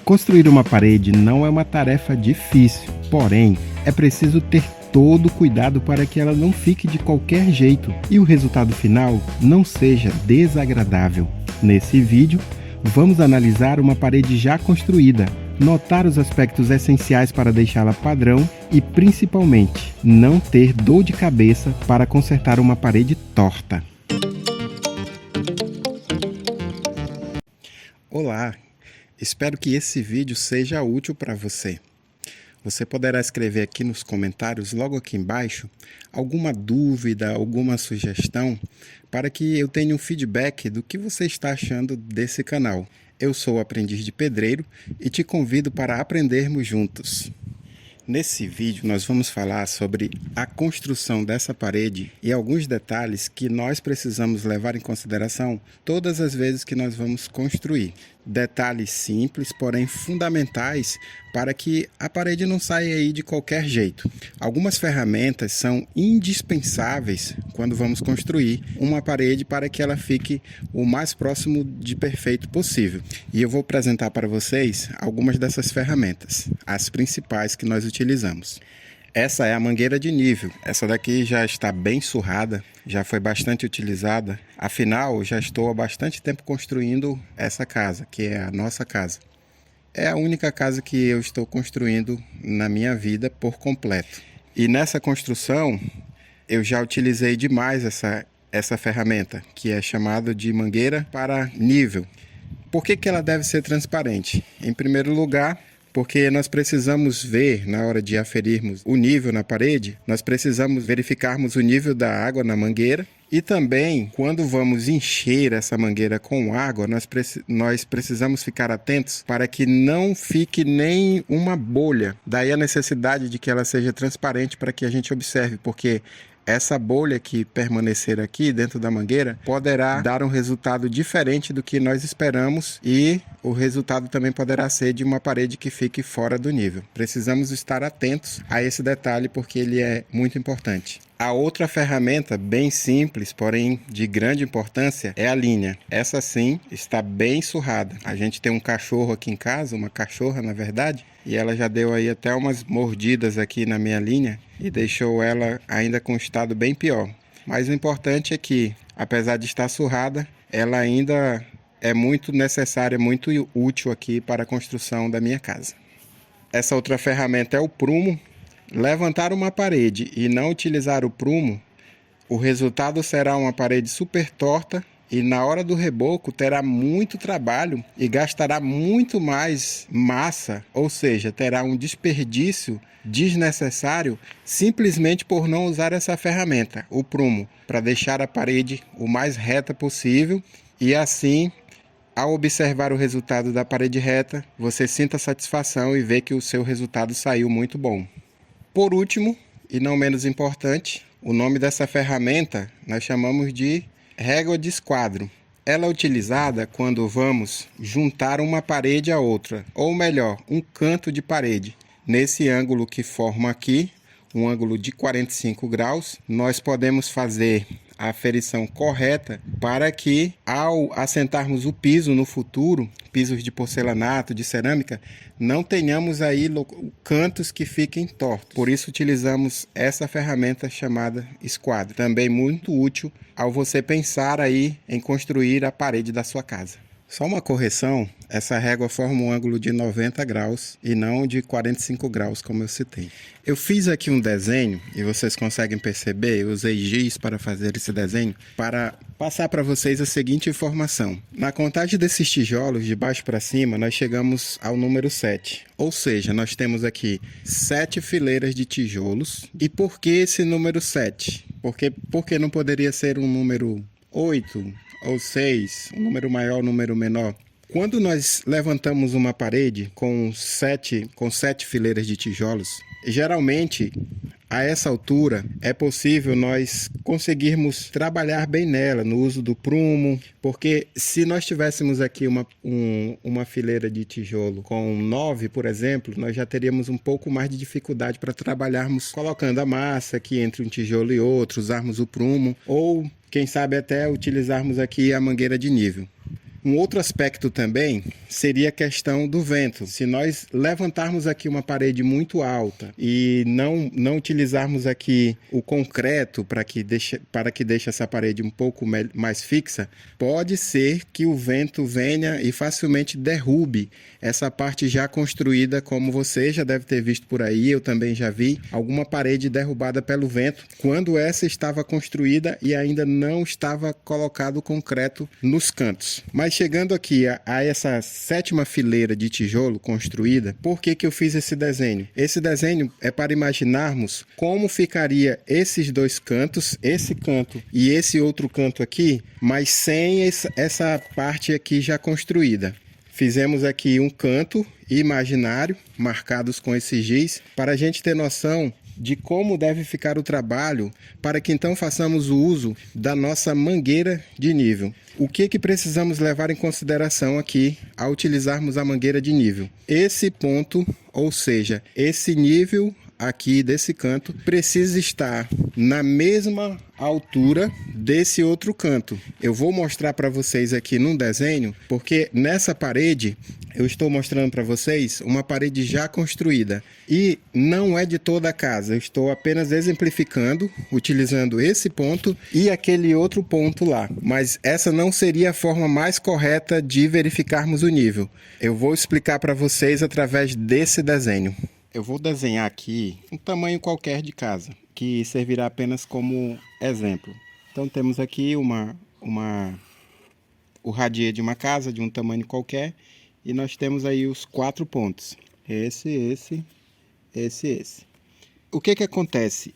Construir uma parede não é uma tarefa difícil, porém, é preciso ter todo o cuidado para que ela não fique de qualquer jeito e o resultado final não seja desagradável. Nesse vídeo, vamos analisar uma parede já construída, notar os aspectos essenciais para deixá-la padrão e, principalmente, não ter dor de cabeça para consertar uma parede torta. Olá! Espero que esse vídeo seja útil para você. Você poderá escrever aqui nos comentários, logo aqui embaixo, alguma dúvida, alguma sugestão, para que eu tenha um feedback do que você está achando desse canal. Eu sou o Aprendiz de Pedreiro e te convido para aprendermos juntos. Nesse vídeo nós vamos falar sobre a construção dessa parede e alguns detalhes que nós precisamos levar em consideração todas as vezes que nós vamos construir. Detalhes simples, porém fundamentais para que a parede não saia aí de qualquer jeito. Algumas ferramentas são indispensáveis quando vamos construir uma parede para que ela fique o mais próximo de perfeito possível. E eu vou apresentar para vocês algumas dessas ferramentas, as principais que nós utilizamos. Essa é a mangueira de nível. Essa daqui já está bem surrada, já foi bastante utilizada. Afinal, já estou há bastante tempo construindo essa casa, que é a nossa casa. É a única casa que eu estou construindo na minha vida por completo. E nessa construção, eu já utilizei demais essa ferramenta, que é chamada de mangueira para nível. Por que ela deve ser transparente? Em primeiro lugar, porque nós precisamos ver, na hora de aferirmos o nível na parede, nós precisamos verificarmos o nível da água na mangueira. E também, quando vamos encher essa mangueira com água, nós precisamos ficar atentos para que não fique nem uma bolha. Daí a necessidade de que ela seja transparente para que a gente observe, porque essa bolha que permanecer aqui dentro da mangueira poderá dar um resultado diferente do que nós esperamos e o resultado também poderá ser de uma parede que fique fora do nível. Precisamos estar atentos a esse detalhe porque ele é muito importante. A outra ferramenta, bem simples, porém de grande importância, é a linha. Essa sim está bem surrada. A gente tem um cachorro aqui em casa, uma cachorra na verdade, e ela já deu aí até umas mordidas aqui na minha linha e deixou ela ainda com um estado bem pior. Mas o importante é que, apesar de estar surrada, ela ainda é muito necessária, muito útil aqui para a construção da minha casa. Essa outra ferramenta é o prumo. Levantar uma parede e não utilizar o prumo, o resultado será uma parede super torta e na hora do reboco terá muito trabalho e gastará muito mais massa, ou seja, terá um desperdício desnecessário simplesmente por não usar essa ferramenta, o prumo, para deixar a parede o mais reta possível e assim, ao observar o resultado da parede reta, você sinta satisfação e vê que o seu resultado saiu muito bom. Por último, e não menos importante, o nome dessa ferramenta nós chamamos de régua de esquadro. Ela é utilizada quando vamos juntar uma parede a outra, ou melhor, um canto de parede. Nesse ângulo que forma aqui, um ângulo de 45 graus, nós podemos fazer a aferição correta para que, ao assentarmos o piso no futuro, pisos de porcelanato, de cerâmica, não tenhamos aí cantos que fiquem tortos. Por isso utilizamos essa ferramenta chamada esquadro. Também muito útil ao você pensar aí em construir a parede da sua casa. Só uma correção, essa régua forma um ângulo de 90 graus e não de 45 graus, como eu citei. Eu fiz aqui um desenho, e vocês conseguem perceber, eu usei giz para fazer esse desenho, para passar para vocês a seguinte informação. Na contagem desses tijolos, de baixo para cima, nós chegamos ao número 7. Ou seja, nós temos aqui 7 fileiras de tijolos. E por que esse número 7? Porque não poderia ser um número 8 ou 6, um número maior, um número menor? Quando nós levantamos uma parede com sete fileiras de tijolos, geralmente a essa altura é possível nós conseguirmos trabalhar bem nela, no uso do prumo, porque se nós tivéssemos aqui uma fileira de tijolo com 9, por exemplo, nós já teríamos um pouco mais de dificuldade para trabalharmos colocando a massa aqui entre um tijolo e outro, usarmos o prumo, ou quem sabe até utilizarmos aqui a mangueira de nível. Um outro aspecto também seria a questão do vento. Se nós levantarmos aqui uma parede muito alta e não utilizarmos aqui o concreto para que deixe essa parede um pouco mais fixa, pode ser que o vento venha e facilmente derrube essa parte já construída, como você já deve ter visto por aí, eu também já vi, alguma parede derrubada pelo vento, quando essa estava construída e ainda não estava colocado o concreto nos cantos. Mas chegando aqui a essa 7ª fileira de tijolo construída, por que eu fiz esse desenho? Esse desenho é para imaginarmos como ficaria esses dois cantos, esse canto e esse outro canto aqui, mas sem essa parte aqui já construída. Fizemos aqui um canto imaginário, marcados com esse giz, para a gente ter noção de como deve ficar o trabalho, para que então façamos o uso da nossa mangueira de nível. O que precisamos levar em consideração aqui ao utilizarmos a mangueira de nível? Esse ponto, ou seja, esse nível aqui desse canto precisa estar na mesma altura desse outro canto. Eu vou mostrar para vocês aqui num desenho, porque nessa parede eu estou mostrando para vocês uma parede já construída e não é de toda a casa. Eu estou apenas exemplificando, utilizando esse ponto e aquele outro ponto lá. Mas essa não seria a forma mais correta de verificarmos o nível. Eu vou explicar para vocês através desse desenho. Eu vou desenhar aqui um tamanho qualquer de casa, que servirá apenas como exemplo. Então temos aqui o radier de uma casa de um tamanho qualquer e nós temos aí os 4 pontos. Esse. O que acontece?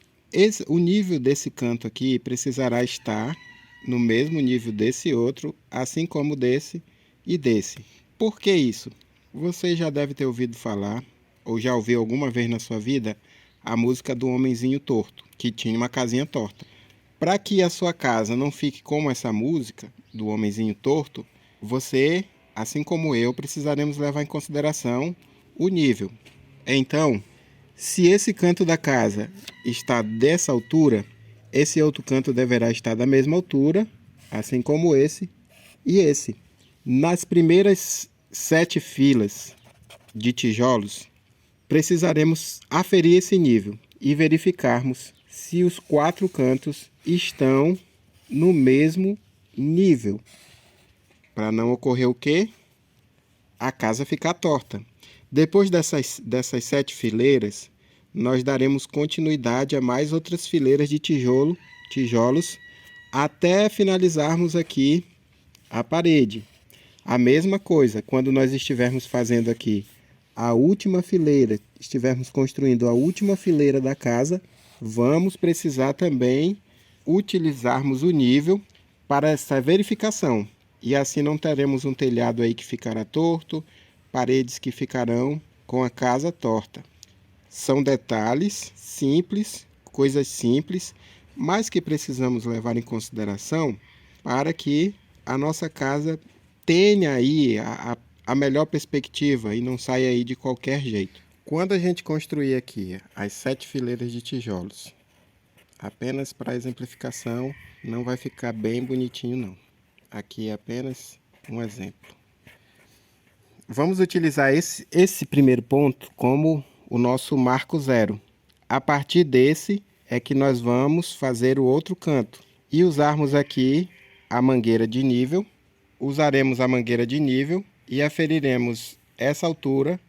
O nível desse canto aqui precisará estar no mesmo nível desse outro, assim como desse e desse. Por que isso? Você já deve ter ouvido falar, ou já ouviu alguma vez na sua vida, a música do Homenzinho Torto, que tinha uma casinha torta. Para que a sua casa não fique como essa música do Homenzinho Torto, você, assim como eu, precisaremos levar em consideração o nível. Então, se esse canto da casa está dessa altura, esse outro canto deverá estar da mesma altura, assim como esse e esse. Nas primeiras 7 filas de tijolos, precisaremos aferir esse nível e verificarmos se os 4 cantos estão no mesmo nível, para não ocorrer o quê? A casa ficar torta. Depois dessas 7 fileiras, nós daremos continuidade a mais outras fileiras de tijolos, até finalizarmos aqui a parede. A mesma coisa, quando nós estivermos fazendo aqui a última fileira, estivermos construindo a última fileira da casa, vamos precisar também utilizarmos o nível para essa verificação. E assim não teremos um telhado aí que ficará torto, paredes que ficarão com a casa torta. São detalhes simples, coisas simples, mas que precisamos levar em consideração para que a nossa casa tenha aí a melhor perspectiva e não saia aí de qualquer jeito. Quando a gente construir aqui as 7 fileiras de tijolos, apenas para exemplificação, não vai ficar bem bonitinho não. Aqui é apenas um exemplo. Vamos utilizar esse primeiro ponto como o nosso marco zero. A partir desse é que nós vamos fazer o outro canto e usarmos aqui a mangueira de nível. Usaremos a mangueira de nível e aferiremos essa altura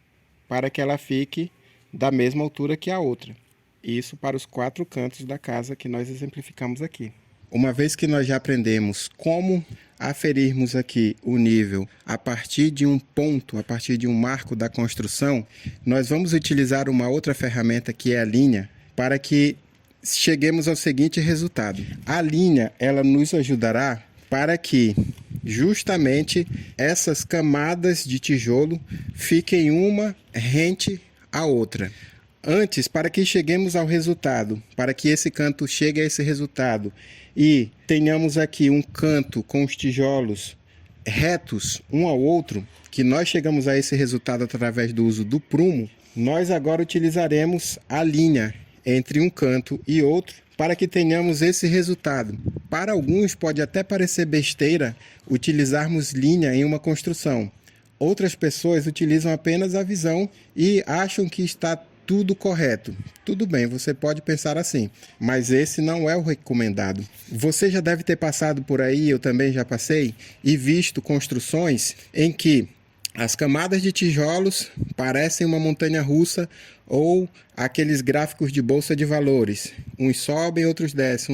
para que ela fique da mesma altura que a outra. Isso para os 4 cantos da casa que nós exemplificamos aqui. Uma vez que nós já aprendemos como aferirmos aqui o nível a partir de um ponto, a partir de um marco da construção, nós vamos utilizar uma outra ferramenta que é a linha, para que cheguemos ao seguinte resultado. A linha, ela nos ajudará para que justamente essas camadas de tijolo fiquem uma rente à outra. Antes, para que cheguemos ao resultado, para que esse canto chegue a esse resultado e tenhamos aqui um canto com os tijolos retos um ao outro, que nós chegamos a esse resultado através do uso do prumo, nós agora utilizaremos a linha entre um canto e outro para que tenhamos esse resultado. Para alguns pode até parecer besteira utilizarmos linha em uma construção. Outras pessoas utilizam apenas a visão e acham que está tudo correto. Tudo bem, você pode pensar assim, mas esse não é o recomendado. Você já deve ter passado por aí, eu também já passei, e visto construções em que as camadas de tijolos parecem uma montanha-russa ou aqueles gráficos de bolsa de valores. Uns sobem, outros descem,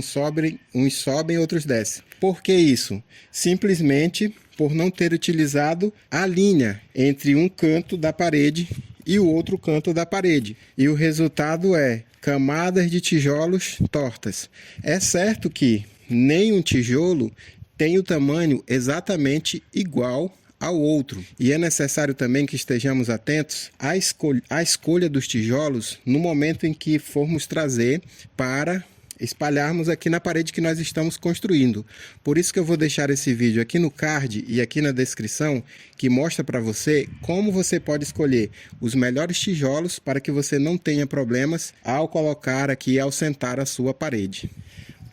uns sobem, outros descem. Por que isso? Simplesmente por não ter utilizado a linha entre um canto da parede e o outro canto da parede. E o resultado é camadas de tijolos tortas. É certo que nenhum tijolo tem o tamanho exatamente igual ao outro. E é necessário também que estejamos atentos à escolha dos tijolos no momento em que formos trazer para espalharmos aqui na parede que nós estamos construindo. Por isso que eu vou deixar esse vídeo aqui no card e aqui na descrição, que mostra para você como você pode escolher os melhores tijolos para que você não tenha problemas ao colocar aqui, ao sentar a sua parede.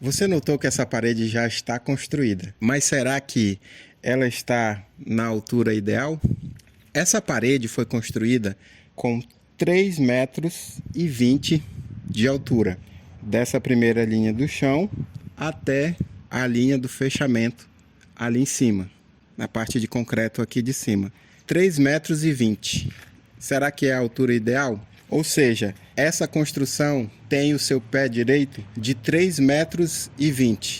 Você notou que essa parede já está construída, mas será que ela está na altura ideal? Essa parede foi construída com 3,20 metros de altura, dessa primeira linha do chão até a linha do fechamento ali em cima, na parte de concreto aqui de cima. 3,20 metros. Será que é a altura ideal? Ou seja, essa construção tem o seu pé direito de 3,20 metros.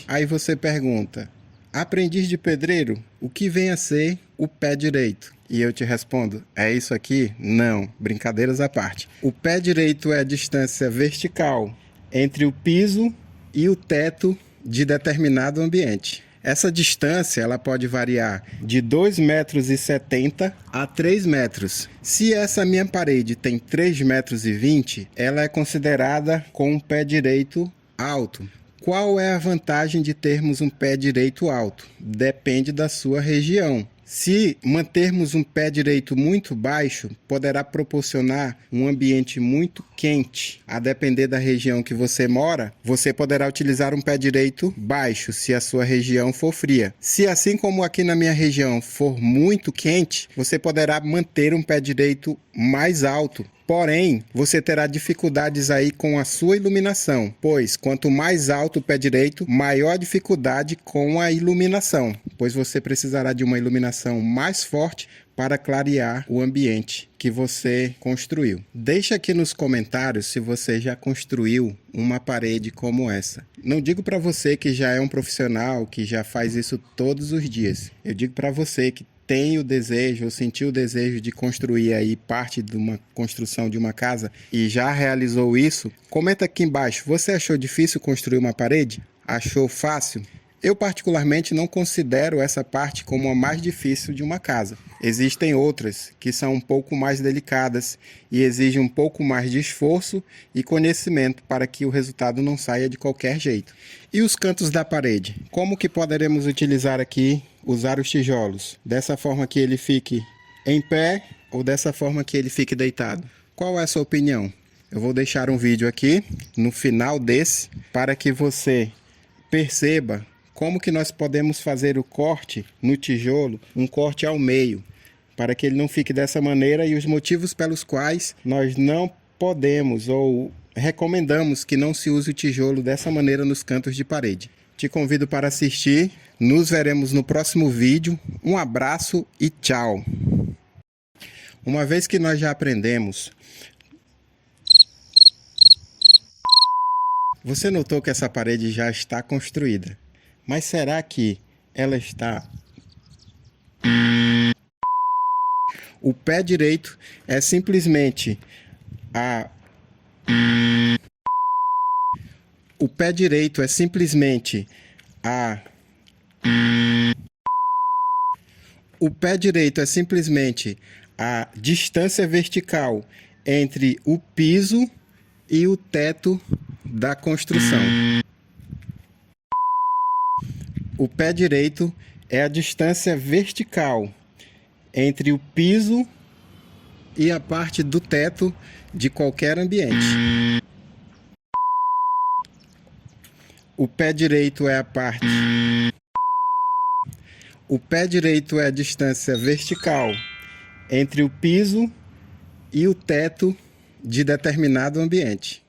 Aí você pergunta: aprendiz de pedreiro, o que vem a ser o pé direito? E eu te respondo, é isso aqui? Não, brincadeiras à parte. O pé direito é a distância vertical entre o piso e o teto de determinado ambiente. Essa distância ela pode variar de 2,70 metros a 3 metros. Se essa minha parede tem 3,20 metros, ela é considerada com um pé direito alto. Qual é a vantagem de termos um pé direito alto? Depende da sua região. Se mantermos um pé direito muito baixo, poderá proporcionar um ambiente muito quente. A depender da região que você mora, você poderá utilizar um pé direito baixo, se a sua região for fria. Se, assim como aqui na minha região, for muito quente, você poderá manter um pé direito mais alto. Porém, você terá dificuldades aí com a sua iluminação, pois quanto mais alto o pé direito, maior a dificuldade com a iluminação, pois você precisará de uma iluminação mais forte para clarear o ambiente que você construiu. Deixa aqui nos comentários se você já construiu uma parede como essa. Não digo para você que já é um profissional, que já faz isso todos os dias. Eu digo para você que tem o desejo, ou sentiu o desejo de construir aí parte de uma construção de uma casa e já realizou isso, comenta aqui embaixo, você achou difícil construir uma parede? Achou fácil? Eu particularmente não considero essa parte como a mais difícil de uma casa. Existem outras que são um pouco mais delicadas e exigem um pouco mais de esforço e conhecimento para que o resultado não saia de qualquer jeito. E os cantos da parede? Como que poderemos utilizar aqui, usar os tijolos? Dessa forma que ele fique em pé ou dessa forma que ele fique deitado? Qual é a sua opinião? Eu vou deixar um vídeo aqui no final desse para que você perceba como que nós podemos fazer o corte no tijolo, um corte ao meio, para que ele não fique dessa maneira e os motivos pelos quais nós não podemos ou recomendamos que não se use o tijolo dessa maneira nos cantos de parede. Te convido para assistir, nos veremos no próximo vídeo, um abraço e tchau! Uma vez que nós já aprendemos, você notou que essa parede já está construída. Mas será que ela está... O pé direito é simplesmente O pé direito é simplesmente O pé direito é simplesmente a distância vertical entre o piso e o teto da construção. O pé direito é a distância vertical entre o piso e a parte do teto de qualquer ambiente. O pé direito é a parte. O pé direito é a distância vertical entre o piso e o teto de determinado ambiente.